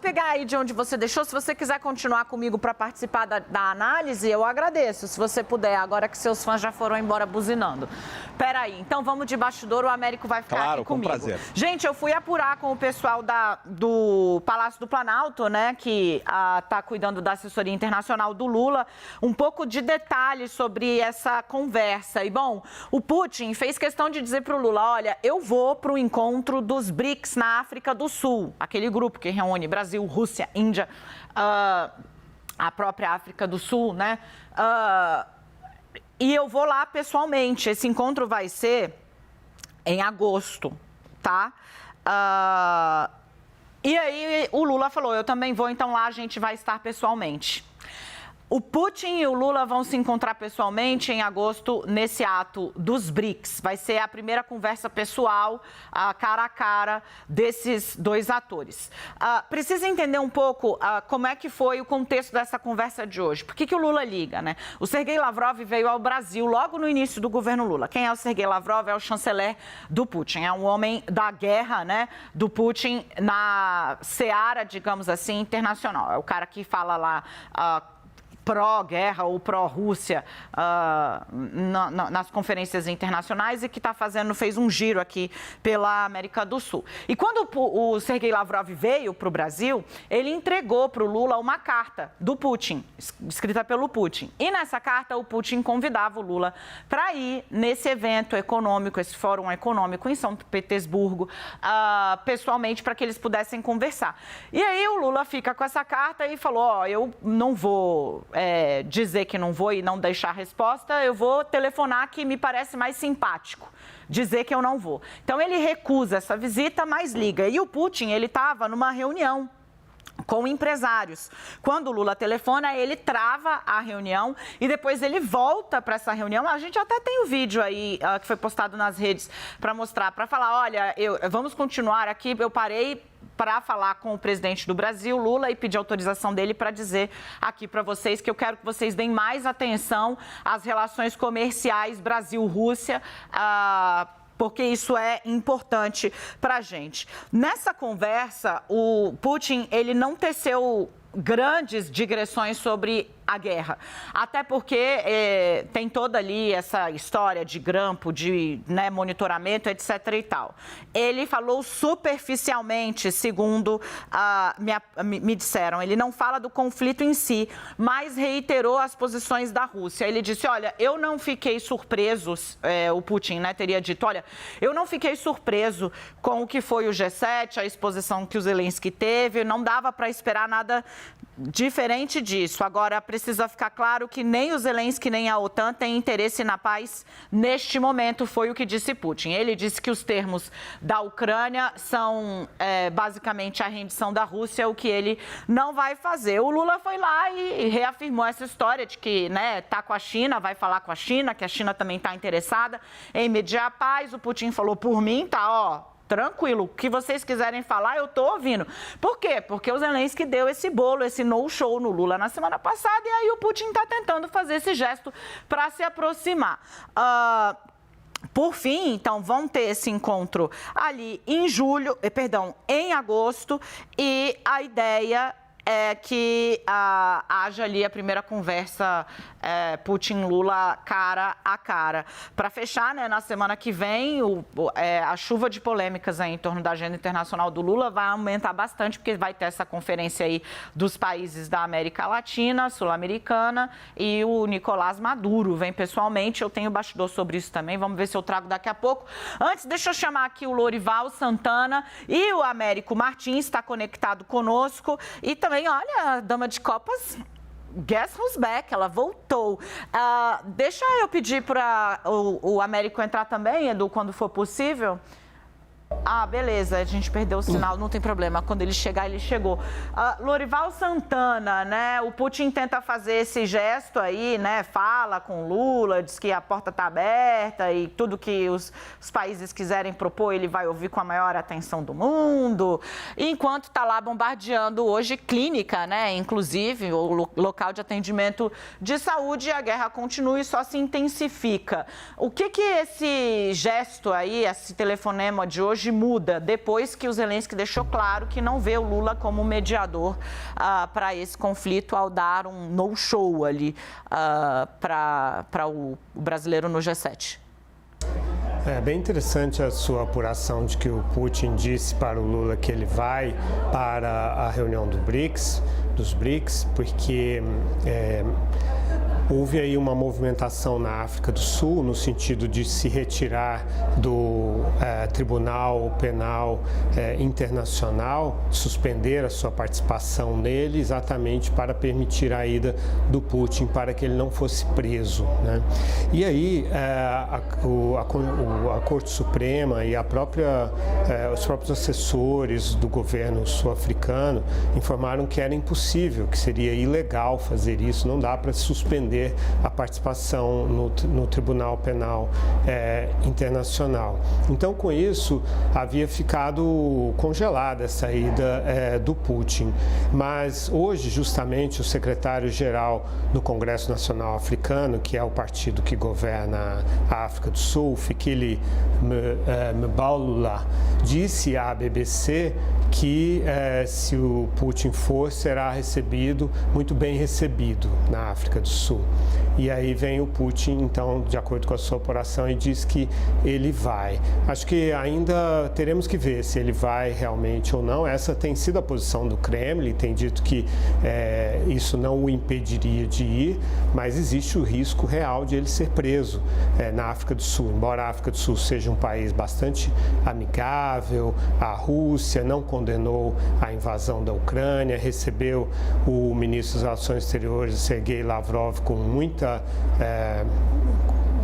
pegar aí de onde você deixou. Se você quiser continuar comigo para participar da análise, eu agradeço, se você puder, agora que seus fãs já foram embora buzinando. Peraí, então vamos de bastidor, o Américo vai ficar aqui comigo. Com prazer. Gente, eu fui apurar com o pessoal do Palácio do Planalto, né, que está cuidando da assessoria internacional do Lula, um pouco de detalhes sobre essa conversa. E, bom, o Putin fez questão de dizer para o Lula, olha, eu vou para o encontro dos BRICS na África do Sul, aquele grupo que reúne Brasil, Rússia, Índia, a própria África do Sul, né? E eu vou lá pessoalmente. Esse encontro vai ser em agosto, tá? E aí o Lula falou, eu também vou, então lá a gente vai estar pessoalmente. O Putin e o Lula vão se encontrar pessoalmente em agosto nesse ato dos BRICS. Vai ser a primeira conversa pessoal, cara a cara, desses dois atores. Precisa entender um pouco como é que foi o contexto dessa conversa de hoje. Por que o Lula liga, né? O Sergei Lavrov veio ao Brasil logo no início do governo Lula. Quem é o Sergei Lavrov? É o chanceler do Putin. É um homem da guerra, né, do Putin na seara, digamos assim, internacional. É o cara que fala lá pró-guerra ou pró-Rússia nas conferências internacionais e que fez um giro aqui pela América do Sul. E quando o Sergei Lavrov veio para o Brasil, ele entregou para o Lula uma carta do Putin, escrita pelo Putin. E nessa carta, o Putin convidava o Lula para ir nesse evento econômico, esse fórum econômico em São Petersburgo, pessoalmente, para que eles pudessem conversar. E aí o Lula fica com essa carta e falou, ó, eu não vou dizer que não vou e não deixar a resposta, eu vou telefonar que me parece mais simpático dizer que eu não vou. Então ele recusa essa visita, mas liga. E o Putin, ele estava numa reunião com empresários. Quando o Lula telefona, ele trava a reunião e depois ele volta para essa reunião. A gente até tem o vídeo aí que foi postado nas redes para mostrar, para falar, olha, vamos continuar aqui, eu parei para falar com o presidente do Brasil, Lula, e pedir autorização dele para dizer aqui para vocês que eu quero que vocês deem mais atenção às relações comerciais Brasil-Rússia, porque isso é importante para a gente. Nessa conversa, o Putin, ele não teceu grandes digressões sobre a guerra, até porque tem toda ali essa história de grampo, de monitoramento, etc. e tal. Ele falou superficialmente, segundo me disseram, ele não fala do conflito em si, mas reiterou as posições da Rússia. Ele disse, olha, eu não fiquei surpreso, o Putin, teria dito, olha, eu não fiquei surpreso com o que foi o G7, a exposição que o Zelensky teve, não dava para esperar nada diferente disso. Agora, precisa ficar claro que nem o Zelensky nem a OTAN têm interesse na paz neste momento, foi o que disse Putin. Ele disse que os termos da Ucrânia são basicamente a rendição da Rússia, o que ele não vai fazer. O Lula foi lá e reafirmou essa história de que está com a China, vai falar com a China, que a China também está interessada em mediar a paz. O Putin falou, por mim, tranquilo, o que vocês quiserem falar, eu estou ouvindo. Por quê? Porque o Zelensky deu esse bolo, esse no-show no Lula na semana passada, e aí o Putin está tentando fazer esse gesto para se aproximar. Por fim, então, vão ter esse encontro ali em agosto, e a ideia é que haja ali a primeira conversa Putin-Lula cara a cara. Para fechar, na semana que vem, a chuva de polêmicas em torno da agenda internacional do Lula vai aumentar bastante, porque vai ter essa conferência aí dos países da América Latina, Sul-Americana, e o Nicolás Maduro vem pessoalmente. Eu tenho bastidor sobre isso também, vamos ver se eu trago daqui a pouco. Antes, deixa eu chamar aqui o Lorival Santana e o Américo Martins, está conectado conosco, e também, olha, a dama de copas, guess who's back, ela voltou. Deixa eu pedir para o Américo entrar também, Edu, quando for possível. Beleza, a gente perdeu o sinal, não tem problema. Quando ele chegar, ele chegou. Lorival Santana, o Putin tenta fazer esse gesto aí, fala com Lula, diz que a porta está aberta e tudo que os países quiserem propor, ele vai ouvir com a maior atenção do mundo. Enquanto está lá bombardeando hoje clínica, inclusive o local de atendimento de saúde, a guerra continua e só se intensifica. O que esse gesto aí, esse telefonema de hoje, hoje muda, depois que o Zelensky deixou claro que não vê o Lula como mediador para esse conflito, ao dar um no-show ali para o brasileiro no G7. É bem interessante a sua apuração de que o Putin disse para o Lula que ele vai para a reunião dos BRICS, porque houve aí uma movimentação na África do Sul no sentido de se retirar do Tribunal Penal Internacional, suspender a sua participação nele, exatamente para permitir a ida do Putin, para que ele não fosse preso, né? E aí a Corte Suprema e os próprios assessores do governo sul-africano informaram que era impossível, que seria ilegal fazer isso, não dá para suspender a participação no Tribunal Penal Internacional. Então, com isso, havia ficado congelada essa ida do Putin. Mas hoje, justamente, o secretário-geral do Congresso Nacional Africano, que é o partido que governa a África do Sul, Fikile Mbalula, disse à BBC que se o Putin for, será muito bem recebido na África do Sul. E aí vem o Putin, então, de acordo com a sua apuração, e diz que ele vai. Acho que ainda teremos que ver se ele vai realmente ou não. Essa tem sido a posição do Kremlin, tem dito que isso não o impediria de ir, mas existe o risco real de ele ser preso na África do Sul. Embora a África do Sul seja um país bastante amigável, a Rússia não condenou a invasão da Ucrânia, recebeu o ministro das Relações Exteriores, Sergei Lavrov,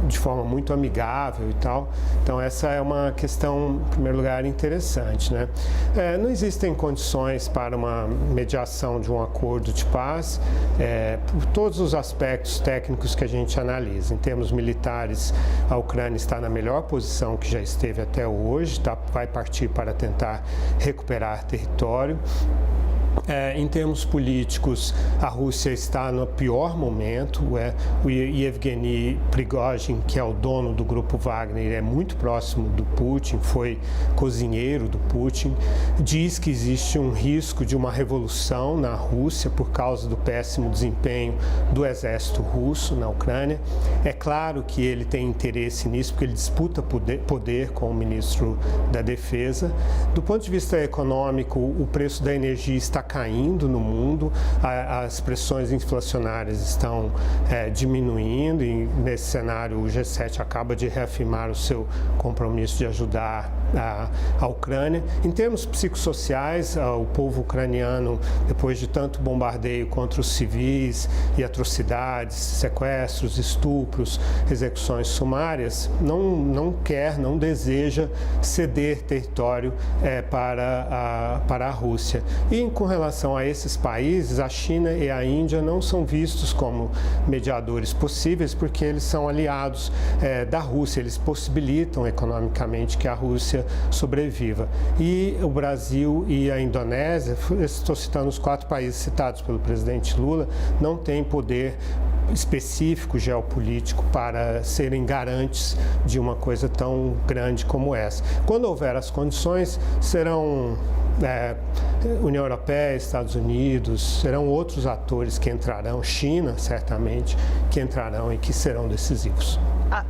de forma muito amigável e tal. Então, essa é uma questão, em primeiro lugar, interessante, né? Não existem condições para uma mediação de um acordo de paz por todos os aspectos técnicos que a gente analisa. Em termos militares, a Ucrânia está na melhor posição que já esteve até hoje, vai partir para tentar recuperar território. Em termos políticos, a Rússia está no pior momento. O Yevgeny Prigozhin, que é o dono do grupo Wagner, é muito próximo do Putin, foi cozinheiro do Putin. Diz que existe um risco de uma revolução na Rússia por causa do péssimo desempenho do exército russo na Ucrânia. É claro que ele tem interesse nisso, porque ele disputa poder com o ministro da Defesa. Do ponto de vista econômico, o preço da energia está caindo no mundo, as pressões inflacionárias estão diminuindo e nesse cenário o G7 acaba de reafirmar o seu compromisso de ajudar a Ucrânia. Em termos psicossociais, o povo ucraniano, depois de tanto bombardeio contra os civis e atrocidades, sequestros, estupros, execuções sumárias, não deseja ceder território para a Rússia. E com relação a esses países, a China e a Índia não são vistos como mediadores possíveis, porque eles são aliados da Rússia, eles possibilitam economicamente que a Rússia sobreviva. E o Brasil e a Indonésia, estou citando os 4 países citados pelo presidente Lula, não têm poder específico geopolítico para serem garantes de uma coisa tão grande como essa. Quando houver as condições, serão União Europeia, Estados Unidos, serão outros atores que entrarão, China, certamente, que entrarão e que serão decisivos.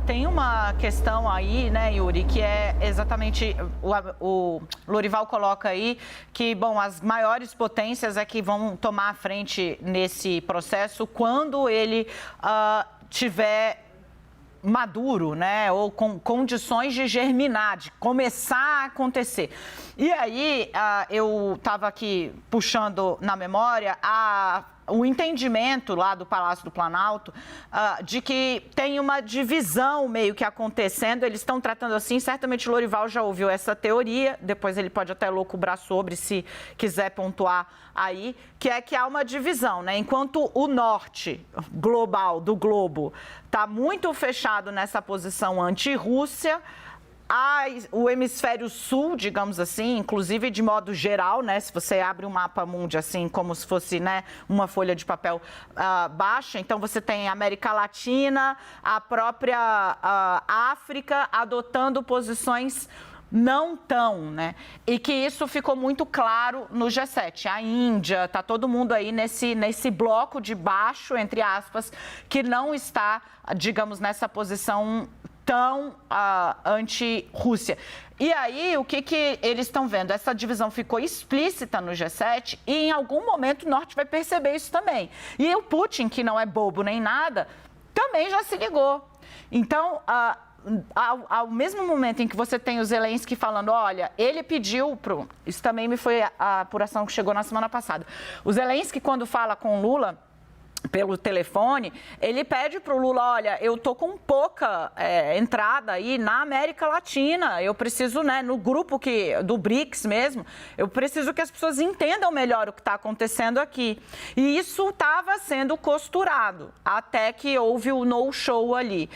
Tem uma questão aí, né, Yuri, que é exatamente, o Lorival coloca aí que, bom, as maiores potências é que vão tomar a frente nesse processo quando ele tiver maduro, né, ou com condições de germinar, de começar a acontecer. E aí, eu estava aqui puxando na memória o entendimento lá do Palácio do Planalto de que tem uma divisão meio que acontecendo, eles estão tratando assim, certamente o Lorival já ouviu essa teoria, depois ele pode até loucubrar sobre, se quiser pontuar aí, que é que há uma divisão, né? Enquanto o norte global do globo está muito fechado nessa posição anti-Rússia, o hemisfério sul, digamos assim, inclusive de modo geral, né, se você abre um mapa mundi assim, como se fosse, né, uma folha de papel baixa, então você tem a América Latina, a própria África adotando posições não estão, né? E que isso ficou muito claro no G7. A Índia, está todo mundo aí nesse bloco de baixo, entre aspas, que não está, digamos, nessa posição tão anti-Rússia. E aí, o que eles estão vendo? Essa divisão ficou explícita no G7 e em algum momento o Norte vai perceber isso também. E o Putin, que não é bobo nem nada, também já se ligou. Então, ao mesmo momento em que você tem o Zelensky falando, olha, ele pediu isso também foi a apuração que chegou na semana passada. O Zelensky, quando fala com o Lula pelo telefone, ele pede para o Lula, olha, eu tô com pouca entrada aí na América Latina, eu preciso, né, no grupo do BRICS mesmo, eu preciso que as pessoas entendam melhor o que está acontecendo aqui. E isso estava sendo costurado, até que houve o no-show ali.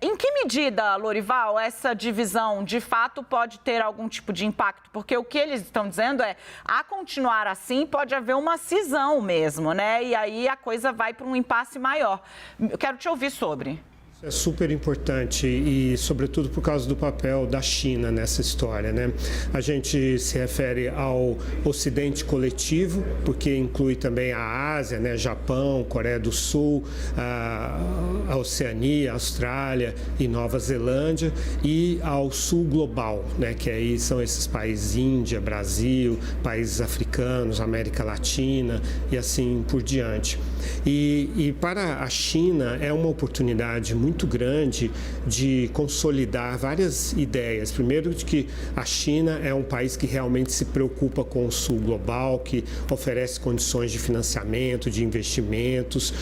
Em que medida, Lorival, essa divisão de fato pode ter algum tipo de impacto? Porque o que eles estão dizendo a continuar assim, pode haver uma cisão mesmo, né? E aí a coisa vai para um impasse maior. Eu quero te ouvir sobre. É super importante e, sobretudo, por causa do papel da China nessa história, né? A gente se refere ao Ocidente coletivo, porque inclui também a Ásia, né? Japão, Coreia do Sul, a Oceania, a Austrália e Nova Zelândia, e ao Sul global, né? Que aí são esses países Índia, Brasil, países africanos, América Latina e assim por diante. E para a China é uma oportunidade muito grande de consolidar várias ideias. Primeiro, de que a China é um país que realmente se preocupa com o sul global, que oferece condições de financiamento, de investimentos,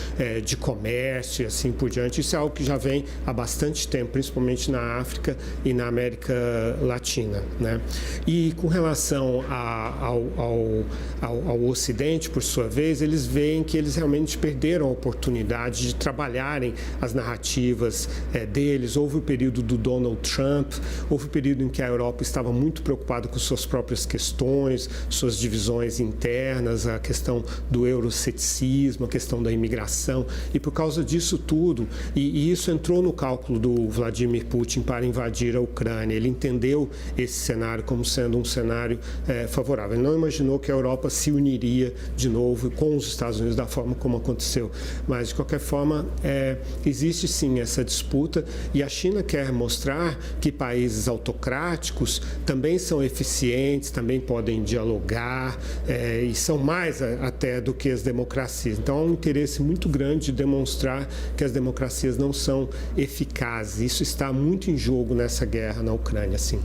de comércio e assim por diante. Isso é algo que já vem há bastante tempo, principalmente na África e na América Latina, né? E com relação ao Ocidente, por sua vez, eles veem que eles realmente perderam a oportunidade de trabalharem as narrativas deles. Houve o período do Donald Trump, houve o período em que a Europa estava muito preocupada com suas próprias questões, suas divisões internas, a questão do euroceticismo, a questão da imigração, e por causa disso tudo, e isso entrou no cálculo do Vladimir Putin para invadir a Ucrânia. Ele entendeu esse cenário como sendo um cenário favorável. Ele não imaginou que a Europa se uniria de novo com os Estados Unidos da forma como aconteceu, mas de qualquer forma existe sim essa disputa, e a China quer mostrar que países autocráticos também são eficientes, também podem dialogar e são mais até do que as democracias. Então há um interesse muito grande de demonstrar que as democracias não são eficazes. Isso está muito em jogo nessa guerra na Ucrânia, sim.